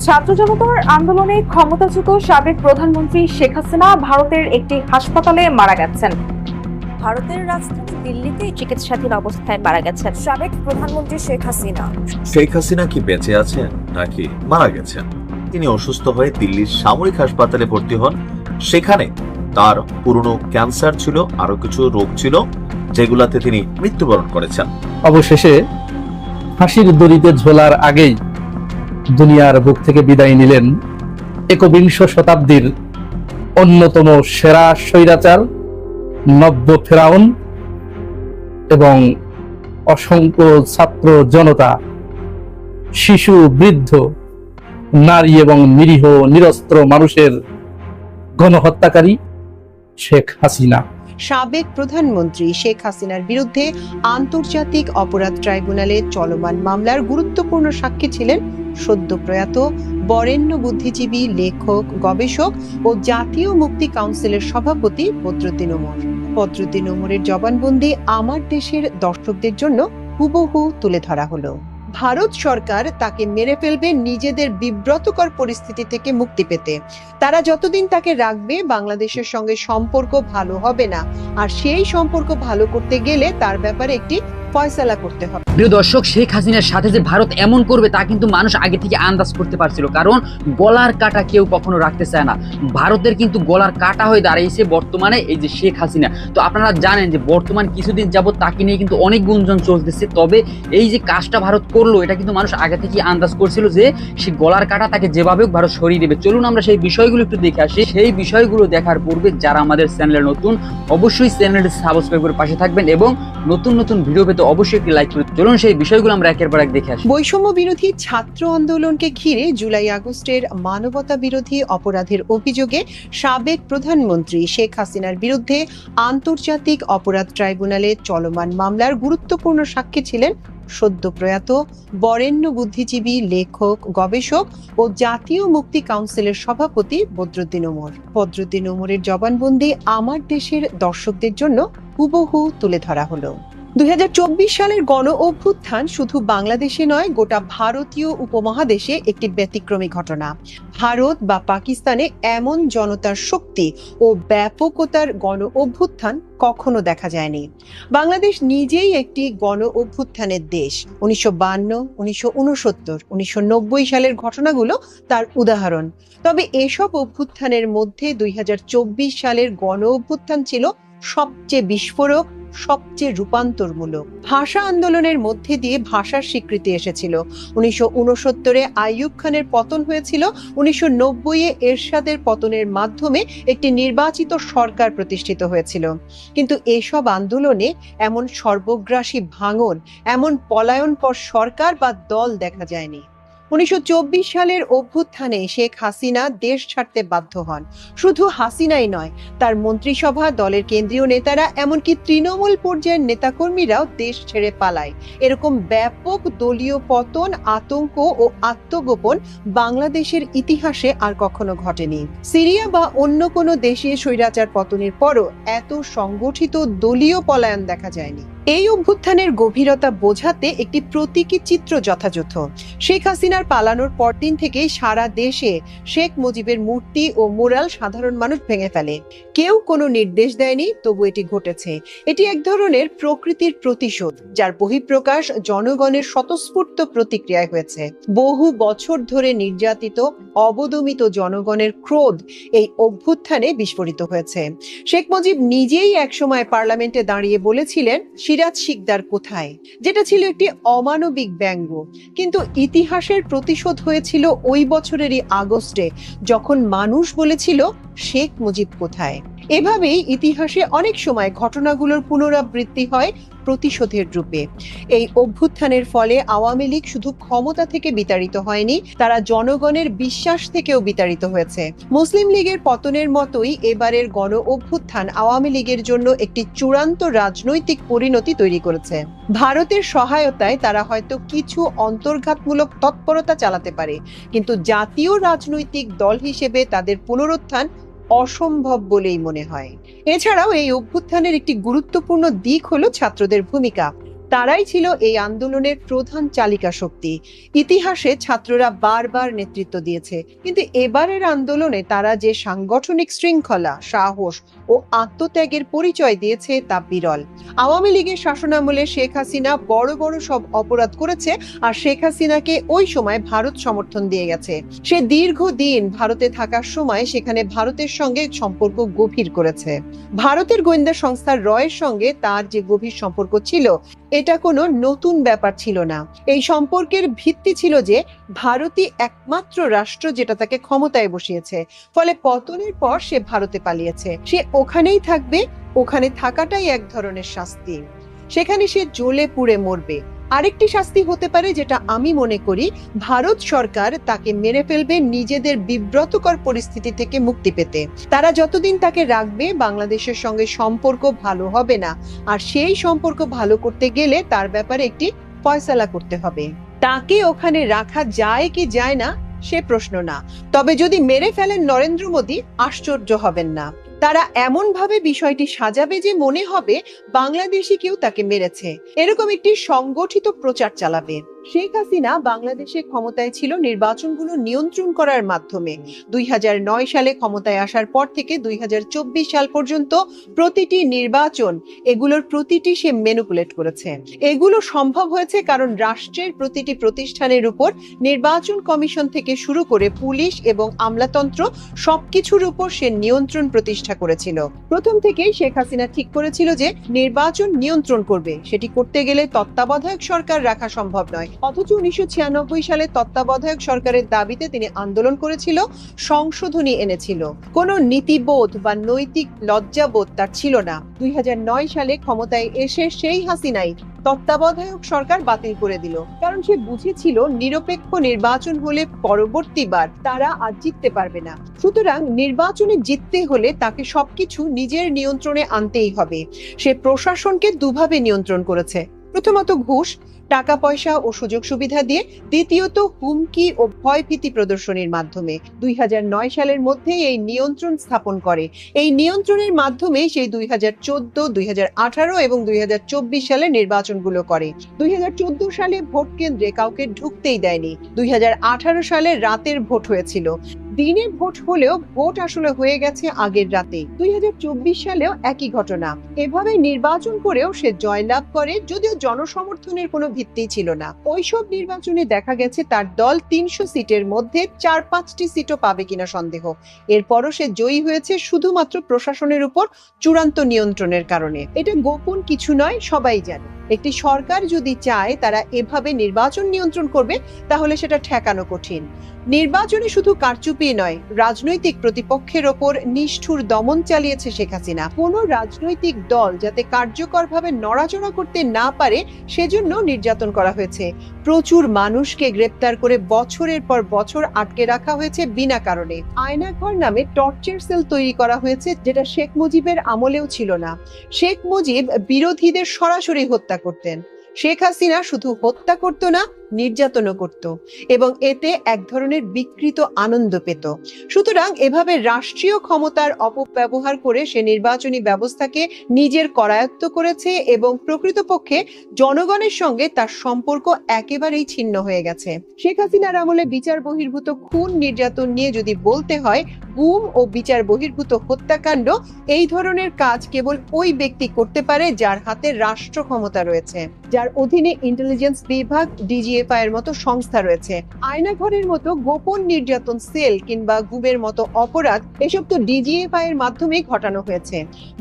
ছাত্র জনতার আন্দোলনে ক্ষমতাচ্যুত সাবেক প্রধানমন্ত্রী শেখ হাসিনা ভারতের একটি হাসপাতালে মারা গেছেন। ভারতের রাজধানী দিল্লিতে চিকিৎসাধীন অবস্থায় মারা গেছেন সাবেক প্রধানমন্ত্রী শেখ হাসিনা। শেখ হাসিনা কি বেঁচে আছেন নাকি মারা গেছেন? তিনি অসুস্থ হয়ে দিল্লির সামরিক হাসপাতালে ভর্তি হন। সেখানে তার পুরনো ক্যান্সার ছিল, আরো কিছু রোগ ছিল, যেগুলাতে তিনি মৃত্যুবরণ করেছেন। অবশেষে ফাঁসির দড়িতে ঝোলার আগেই দুনিয়ার বুক থেকে বিদায় নিলেন একবিংশ শতাব্দীর অন্যতম সেরা স্বৈরাচার, নব্য ফেরাউন এবং অসংখ্য ছাত্র জনতা, শিশু, বৃদ্ধ, নারী এবং নিরীহ নিরস্ত্র মানুষের গণহত্যাকারী শেখ হাসিনা। সাবেক প্রধানমন্ত্রী শেখ হাসিনার বিরুদ্ধে আন্তর্জাতিক অপরাধ ট্রাইব্যুনালে চলমান মামলার গুরুত্বপূর্ণ সাক্ষী ছিলেন সদ্য প্রয়াত বরেণ্য বুদ্ধিজীবী, লেখক, গবেষক ও জাতীয় মুক্তি কাউন্সিলের সভাপতি বদরুদ্দিন ওমর। বদরুদ্দিন ওমরের জবানবন্দি আমার দেশের দর্শকদের জন্য হুবহু তুলে ধরা হলো। ভারত সরকার তাকে মেরে ফেলবে নিজেদের বিব্রতকর পরিস্থিতি থেকে মুক্তি পেতে। তারা যতদিন তাকে রাখবে, বাংলাদেশের সঙ্গে সম্পর্ক ভালো হবে না, আর সেই সম্পর্ক ভালো করতে গেলে তার ব্যাপারে একটি ফয়সালা করতে হবে। প্রিয় দর্শক, শেখ হাসিনার সাথে যে ভারত এমন করবে তা কিন্তু মানুষ আগে থেকে আন্দাজ করতে পারছিল, কারণ গলার কাটা কেউ কখনো রাখতে চায় না। ভারতের কিন্তু গলার কাটা হয়ে দাঁড়িয়েছে বর্তমানে এই যে শেখ হাসিনা। তো আপনারা জানেন যে বর্তমান কিছুদিন যাবত তাকে নিয়ে কিন্তু অনেক গুঞ্জন চলতেছে, তবে এই যে কাজটা ভারত করলো এটা কিন্তু মানুষ আগে থেকে আন্দাজ করছিল যে সে গলার কাটা তাকে যেভাবে ভারত সরিয়ে দেবে। চলুন আমরা সেই বিষয়গুলো একটু দেখে আসি। সেই বিষয়গুলো দেখার পূর্বে যারা আমাদের চ্যানেলে নতুন, অবশ্যই চ্যানেলটি সাবস্ক্রাইব করে পাশে থাকবেন এবং নতুন নতুন ভিডিও পেতে অবশ্যই একটি লাইক করুন। চলুন সেই বিষয়গুলো আমরা একের পর এক দেখে আসি। বৈষম্য বিরোধী ছাত্র আন্দোলনকে ঘিরে জুলাই আগস্টের মানবতা বিরোধী অপরাধের অভিযোগে সাবেক প্রধানমন্ত্রী শেখ হাসিনার বিরুদ্ধে আন্তর্জাতিক অপরাধ ট্রাইব্যুনালে চলমান মামলার গুরুত্বপূর্ণ সাক্ষী ছিলেন সদ্য প্রয়াত বরেণ্য বুদ্ধিজীবী, লেখক, গবেষক ও জাতীয় মুক্তি কাউন্সিলের সভাপতি বদরুদ্দিন ওমর। বদরুদ্দিন ওমরের জবানবন্দি আমার দেশের দর্শকদের জন্য হুবহু তুলে ধরা হলো। 2024 সালের গণ অভ্যুত্থান শুধু বাংলাদেশে নয়, গোটা ভারতীয় উপমহাদেশে একটি ব্যতিক্রমী ঘটনা। ভারত বা পাকিস্তানে এমন জনতার শক্তি ও ব্যাপকতার গণ অভ্যুত্থান কখনো দেখা যায়নি। বাংলাদেশ নিজেই একটি গণ অভ্যুত্থানের দেশ। 1952, 1969, 1990 সালের ঘটনাগুলো তার উদাহরণ। তবে এসব অভ্যুত্থানের মধ্যে 2024 সালের গণ অভ্যুত্থান ছিল সবচেয়ে বিস্ফোরক, সবচেয়ে রূপান্তরমূলক। ভাষা আন্দোলনের মধ্যে দিয়ে ভাষার স্বীকৃতি এসেছিল। 1969-এ আইয়ুব খানের পতন হয়েছিল। 1990-এ এরশাদের পতনের মাধ্যমে একটি নির্বাচিত সরকার প্রতিষ্ঠিত হয়েছিল। কিন্তু এসব আন্দোলনে এমন সর্বগ্রাসী ভাঙন, এমন পলায়নপর সরকার বা দল দেখা যায়নি। 1924 সালের অভ্যুত্থানে শেখ হাসিনা দেশ ছাড়তে বাধ্য হন। শুধু হাসিনাই নয়, তার মন্ত্রিসভা, দলের কেন্দ্রীয় নেতারা, এমনকি তৃণমূল পর্যায়ের নেতাকর্মীরাও দেশ ছেড়ে পালায়। এরকম ব্যাপক দলীয় পতন, আতঙ্ক ও আত্মগোপন বাংলাদেশের ইতিহাসে আর কখনো ঘটেনি। সিরিয়া বা অন্য কোনো দেশে স্বৈরাচার পতনের পরও এত সংগঠিত দলীয় পলায়ন দেখা যায়নি। এই অভ্যুত্থানের গভীরতা বোঝাতে একটি প্রতীকী চিত্র যথাযথ। শেখ হাসিনার পালানোর পরদিন থেকে সারা দেশে শেখ মুজিবের মূর্তি ও মুরাল সাধারণ মানুষ ভেঙে ফেলে। কেউ কোনো নির্দেশ দেয়নি, তবু এটি ঘটেছে। এটি এক ধরনের প্রকৃতির প্রতিশোধ, যার বহিঃপ্রকাশ জনগণের স্বতঃস্ফূর্ত প্রতিক্রিয়ায় হয়েছে। বহু বছর ধরে নির্যাতিত, অবদমিত জনগণের ক্রোধ এই অভ্যুত্থানে বিস্ফোরিত হয়েছে। শেখ মুজিব নিজেই একসময় পার্লামেন্টে দাঁড়িয়ে বলেছিলেন, সিরাজ শিকদার কোথায়, যেটা ছিল একটি অমানবিক ব্যঙ্গ। কিন্তু ইতিহাসের প্রতিশোধ হয়েছিল ওই বছরেরই আগস্টে, যখন মানুষ বলেছিল শেখ মুজিব কোথায়। এভাবেই ইতিহাসে অনেক সময় ঘটনাগুলোর পুনরাবৃত্তি হয় প্রতিশোধের রূপে। এই অভ্যুত্থানের ফলে আওয়ামী লীগ শুধু ক্ষমতা থেকে বিতাড়িত হয়নি, তারা জনগণের বিশ্বাস থেকেও বিতাড়িত হয়েছে। মুসলিম লীগের পতনের মতোই এবারের গণ অভ্যুত্থান আওয়ামী লীগের জন্য একটি চূড়ান্ত রাজনৈতিক পরিণতি তৈরি করেছে। ভারতের সহায়তায় তারা হয়তো কিছু অন্তর্ঘাতমূলক তৎপরতা চালাতে পারে, কিন্তু জাতীয় রাজনৈতিক দল হিসেবে তাদের পুনরুত্থান অসম্ভব বলেই মনে হয়। এছাড়াও এই অভ্যুত্থানের একটি গুরুত্বপূর্ণ দিক হলো ছাত্রদের ভূমিকা। তারাই ছিল এই আন্দোলনের প্রধান চালিকা শক্তি। ইতিহাসে ছাত্ররা বারবার নেতৃত্ব দিয়েছে, কিন্তু এবারের আন্দোলনে তারা যে সাংগঠনিক শৃঙ্খলা, সাহস ও আত্মত্যাগের পরিচয় দিয়েছে তা বিরল। আওয়ামী লীগের শাসনামলে শেখ হাসিনা বড় বড় সব অপরাধ করেছে, আর শেখ হাসিনাকে ওই সময় ভারত সমর্থন দিয়ে গেছে। সে দীর্ঘদিন ভারতে থাকার সময় সেখানে ভারতের সঙ্গে সম্পর্ক গভীর করেছে। ভারতের গোয়েন্দা সংস্থা রয়ের সঙ্গে তার যে গভীর সম্পর্ক ছিল, এটা কোনো নতুন ব্যাপার ছিল না। এই সম্পর্কের ভিত্তি ছিল যে ভারতই একমাত্র রাষ্ট্র যেটা তাকে ক্ষমতায় বসিয়েছে, ফলে পতনের পর সে ভারতে পালিয়েছে। সে ওখানেই থাকবে, ওখানে থাকাটাই এক ধরনের শাস্তি। সেখানে সে জ্বলে পুড়ে মরবে। আরেকটি শাস্তি হতে পারে, যেটা আমি মনে করি, ভারত সরকার তাকে মেরে ফেলবে নিজেদের বিব্রতকর পরিস্থিতি থেকে মুক্তি পেতে। তারা যতদিন তাকে রাখবে, বাংলাদেশের সঙ্গে সম্পর্ক ভালো হবে না, আর সেই সম্পর্ক ভালো করতে গেলে তার ব্যাপারে একটি ফয়সালা করতে হবে। তাকে ওখানে রাখা যায় কি যায় না সে প্রশ্ন না, তবে যদি মেরে ফেলেন নরেন্দ্র মোদী, আশ্চর্য হবেন না। তারা এমন ভাবে বিষয়টি সাজাবে যে মনে হবে বাংলাদেশি কেউ তাকে মেরেছে, এরকম একটি সংগঠিত প্রচার চালাবে। শেখ হাসিনা বাংলাদেশে ক্ষমতায় ছিল নির্বাচনগুলো নিয়ন্ত্রণ করার মাধ্যমে। 2009 সালে ক্ষমতায় আসার পর থেকে 2024 সাল পর্যন্ত প্রতিটি নির্বাচন, এগুলোর প্রতিটি সে ম্যানিপুলেট করেছে। এগুলো সম্ভব হয়েছে কারণ রাষ্ট্রের প্রতিটি প্রতিষ্ঠানের উপর নির্বাচন কমিশন থেকে শুরু করে পুলিশ এবং আমলাতন্ত্র সবকিছুর উপর সে নিয়ন্ত্রণ প্রতিষ্ঠা করেছিল। প্রথম থেকেই শেখ হাসিনা ঠিক করেছিল যে নির্বাচন নিয়ন্ত্রণ করবে। সেটি করতে গেলে তত্ত্বাবধায়ক সরকার রাখা সম্ভব নয়। অথচ 1996 সালে তত্ত্বাবধায়ক সরকারের দাবিতে তিনি আন্দোলন করেছিল, সংশোধনী এনেছিল। কোনো নীতিবোধ বা নৈতিক লজ্জাবোধ তার ছিল না। 2009 সালে ক্ষমতায় এসে সেই হাসিনাই তত্ত্বাবধায়ক সরকার বাতিল করে দিল, কারণ সে বুঝেছিল নিরপেক্ষ নির্বাচন হলে পরবর্তীবার তারা আর জিততে পারবে না। সুতরাং নির্বাচনে জিততে হলে তাকে সবকিছু নিজের নিয়ন্ত্রণে আনতেই হবে। সে প্রশাসনকে দুভাবে নিয়ন্ত্রণ করেছে, প্রথমত ঘুষ, টাকা পয়সা ও সুযোগ সুবিধা দিয়ে, দ্বিতীয়ত হুমকি ও ভয়ভীতি প্রদর্শনীর মাধ্যমে। 2009 সালের মধ্যে এই নিয়ন্ত্রণ স্থাপন করে। এই নিয়ন্ত্রণের মাধ্যমে সেই 2014, 2018 এবং 2024 সালের নির্বাচনগুলো করে। 2014 সালে ভোট কেন্দ্রে কাউকে ঢুকতেই দেয়নি। 2018 সালে রাতের ভোট হয়েছিল। দিনে ভোট হলেও ভোট আসলে হয়ে গেছে আগের রাতে। 2024 সালেও একই ঘটনা। এভাবে নির্বাচন করেও সে জয়লাভ করে, যদিও জনসমর্থনের কোনো ভিত্তি ছিল না। ওইসব নির্বাচনে দেখা গেছে তার দল 300 সিটের মধ্যে 4-5টি সিটও পাবে কিনা সন্দেহ। এরপরও সে জয়ী হয়েছে শুধুমাত্র প্রশাসনের উপর চূড়ান্ত নিয়ন্ত্রণের কারণে। এটা গোপন কিছু নয়, সবাই জানে। একটি সরকার যদি চায় তারা এভাবে নির্বাচন নিয়ন্ত্রণ করবে, তাহলে সেটা ঠেকানো কঠিন। নির্বাচনে শুধু কারচুপি নয়, রাজনৈতিক প্রতিপক্ষের ওপর নিষ্ঠুর দমন চালিয়েছে শেখ হাসিনা। কোনো রাজনৈতিক দল যাতে কার্যকরভাবে নড়াচড়া করতে না পারে সেজন্য নির্যাতন করা হয়েছে। প্রচুর মানুষকে গ্রেপ্তার করে বছরের পর বছর আটকে রাখা হয়েছে বিনা কারণে। আয়নাঘর নামে টর্চার সেল তৈরি করা হয়েছে, যেটা শেখ মুজিবের আমলেও ছিল না। শেখ মুজিব বিরোধীদের সরাসরি হত্যা করতেন। শেখ হাসিনা শুধু হত্যা করত না, নির্যাতনও করত, এবং এতে এক ধরনের বিকৃত আনন্দ পেত। সুতরাং এভাবে রাষ্ট্রীয় ক্ষমতার অপব্যবহার করে সে নির্বাচনী ব্যবস্থাকে নিজের করায়ত্ত করেছে এবং প্রকৃতপক্ষে জনগণের সঙ্গে তার সম্পর্ক একেবারেই ছিন্ন হয়ে গেছে। শেখ হাসিনার আমলে বিচার বহির্ভূত খুন নির্যাতন নিয়ে যদি বলতে হয়, গুম ও বিচার বহির্ভূত হত্যাকাণ্ড, এই ধরনের কাজ কেবল ওই ব্যক্তি করতে পারে যার হাতে রাষ্ট্র ক্ষমতা রয়েছে, যার অধীনে ইন্টেলিজেন্স বিভাগ, ডিজিএফআই এর মতো সংস্থা রয়েছে। আয়নাঘরের মতো গোপন নির্যাতন সেল কিংবা গুমের মতো অপরাধ, এসব তো ডিজিএফআই এর মাধ্যমে ঘটানো হয়েছে।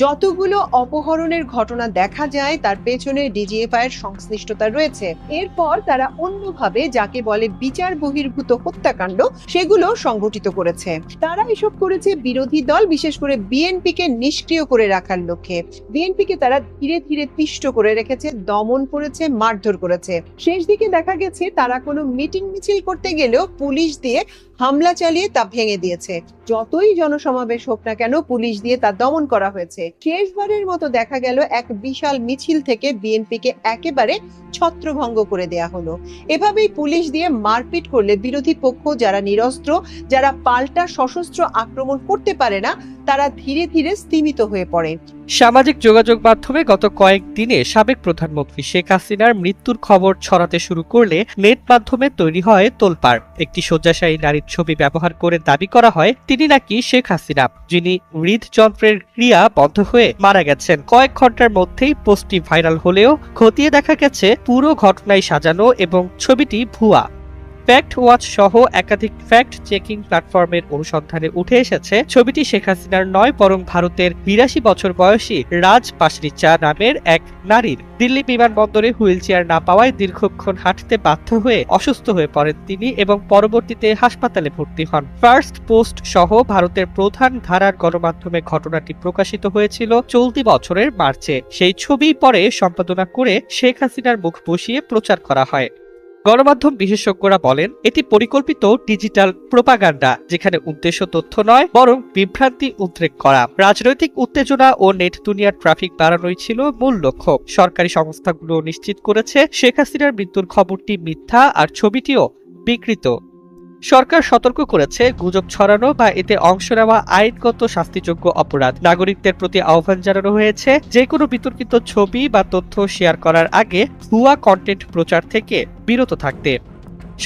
যতগুলো অপহরণের ঘটনা দেখা যায় তার পেছনে ডিজিএফআই এর সংশ্লিষ্টতা রয়েছে। এরপর তারা অন্যভাবে যাকে বলে বিচার বহির্ভূত হত্যাকাণ্ড, সেগুলো সংগঠিত করেছে। তারা এসব করেছে বিরোধী দল, বিশেষ করে বিএনপি কে নিষ্ক্রিয় করে রাখার লক্ষ্যে। বিএনপি কে তারা ধীরে ধীরে পিষ্ট করে রেখেছে, দমন করেছে, মারধর করেছে। শেষ দিকে দেখা গেছে তারা কোনো মিটিং মিছিল করতে গেলেও পুলিশ দিয়ে হামলা চালিয়ে তা ভেঙে দিয়েছে। যতই জনসমাবেশ হোক না কেন, পুলিশ দিয়ে তা দমন করা হয়েছে। শেষবারের মতো দেখা গেল এক বিশাল মিছিল থেকে বিএনপিকে একেবারে ছত্রভঙ্গ করে দেয়া হলো। এভাবেই পুলিশ দিয়ে মারপিট করলে বিরোধী পক্ষ, যারা নিরস্ত্র, যারা পাল্টা সশস্ত্র আক্রমণ করতে পারে না, তারা ধীরে ধীরে স্তিমিত হয়ে পড়ে। সামাজিক যোগাযোগ মাধ্যমে গত কয়েকদিনে সাবেক প্রধানমন্ত্রী শেখ হাসিনার মৃত্যুর খবর ছড়াতে শুরু করলে নেট মাধ্যমে তৈরি হয় তোলপাড়। একটি শয্যাশায়ী নারীর ছবি ব্যবহার করে দাবি করা হয় তিনি নাকি শেখ হাসিনা, যিনি হৃদযন্ত্রের ক্রিয়া বন্ধ হয়ে মারা গেছেন। কয়েক ঘন্টার মধ্যেই পোস্টটি ভাইরাল হলেও খতিয়ে দেখা গেছে পুরো ঘটনাই সাজানো এবং ছবিটি ভুয়া। ফ্যাক্ট ওয়াচ সহ একাধিক ফ্যাক্ট চেকিং প্ল্যাটফর্মের অনুসন্ধানে উঠে এসেছে ছবিটি শেখ হাসিনার নয়, বরং ভারতের 82 বছর বয়সী রাজ পাশরিচা নামের এক নারীর। দিল্লি বিমানবন্দরে হুইল চেয়ার না পাওয়ায় দীর্ঘক্ষণ হাঁটতে বাধ্য হয়ে অসুস্থ হয়ে পড়েন তিনি এবং পরবর্তীতে হাসপাতালে ভর্তি হন। ফার্স্ট পোস্ট সহ ভারতের প্রধান ধারার গণমাধ্যমে ঘটনাটি প্রকাশিত হয়েছিল চলতি বছরের মার্চে। সেই ছবি পরে সম্পাদনা করে শেখ হাসিনার মুখ বসিয়ে প্রচার করা হয়। গণমাধ্যম বিশেষজ্ঞরা বলেন এটি পরিকল্পিত ডিজিটাল প্রোপাগান্ডা, যেখানে উদ্দেশ্য তথ্য নয় বরং বিভ্রান্তি উদ্রেক করা। রাজনৈতিক উত্তেজনা ও নেট দুনিয়ার ট্রাফিক বাড়ানোই ছিল মূল লক্ষ্য। সরকারি সংস্থাগুলো নিশ্চিত করেছে শেখ হাসিনার মৃত্যুর খবরটি মিথ্যা আর ছবিটিও বিকৃত। সরকার সতর্ক করেছে গুজব ছড়ানো বা এতে অংশ নেওয়া আইনগত শাস্তিযোগ্য অপরাধ। নাগরিকদের প্রতি আহ্বান জানানো হয়েছে যে কোনো বিতর্কিত ছবি বা তথ্য শেয়ার করার আগে ভুয়া কন্টেন্ট প্রচার থেকে বিরত থাকতে।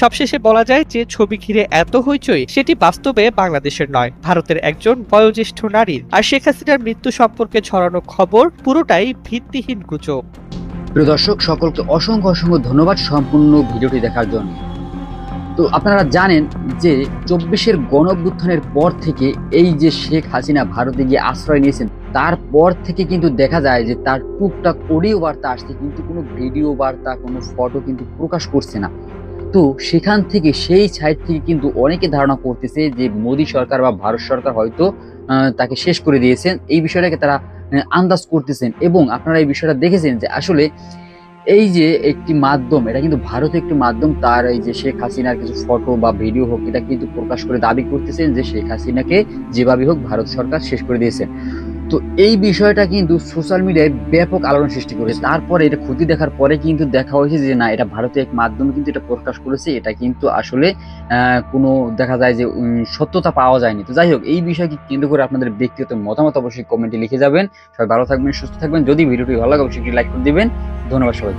সবশেষে বলা যায় যে ছবি ঘিরে এত হইচই সেটি বাস্তবে বাংলাদেশের নয়, ভারতের একজন বয়োজ্যেষ্ঠ নারীর। আর শেখ হাসিনার মৃত্যু সম্পর্কে ছড়ানো খবর পুরোটাই ভিত্তিহীন গুজব। প্রিয় দর্শক, সকলকে অসংখ্য অসংখ্য ধন্যবাদ সম্পূর্ণ ভিডিওটি দেখার জন্য। তো আপনারা জানেন যে 24-এর গণঅভ্যুত্থানের পর থেকে এই যে শেখ হাসিনা ভারতে গিয়ে আশ্রয় নিয়েছেন, তারপর থেকে কিন্তু দেখা যায় যে তার টুকটাক অডিও বার্তা আসছে, কিন্তু কোনো ভিডিও বার্তা, কোনো ফটো কিন্তু প্রকাশ করছে না। তো সেখান থেকে, সেই সাইড থেকে কিন্তু অনেকে ধারণা করতেছে যে মোদী সরকার বা ভারত সরকার হয়তো তাকে শেষ করে দিয়েছেন। এই বিষয়টাকে তারা আন্দাজ করতেছেন। এবং আপনারা এই বিষয়টা দেখেছেন যে আসলে এই যে একটি মাধ্যম, এটা কিন্তু ভারতের একটি মাধ্যম, তার এই যে শেখ হাসিনার কিছু ফটো বা ভিডিও হোক, এটা কিন্তু প্রকাশ করে দাবি করতেছেন যে শেখ হাসিনাকে যেভাবে হোক ভারত সরকার শেষ করে দিয়েছেন। তো এই বিষয়টা কিন্তু সোশ্যাল মিডিয়ায় ব্যাপক আলোড়ন সৃষ্টি করেছে। তারপরে এটা ক্ষতি দেখার পরে কিন্তু দেখা হয়েছে যে না, এটা ভারতের এক মাধ্যমে কিন্তু এটা প্রকাশ করেছে, এটা কিন্তু আসলে কোনো দেখা যায় যে সত্যতা পাওয়া যায়নি। তো যাই হোক, এই বিষয়কে কেন্দ্র করে আপনাদের ব্যক্তিগত মতামত অবশ্যই কমেন্টে লিখে যাবেন। সবাই ভালো থাকবেন, সুস্থ থাকবেন। যদি ভিডিওটি ভালো লাগে অবশ্যই লাইক করে দিবেন। ধন্যবাদ সবাই।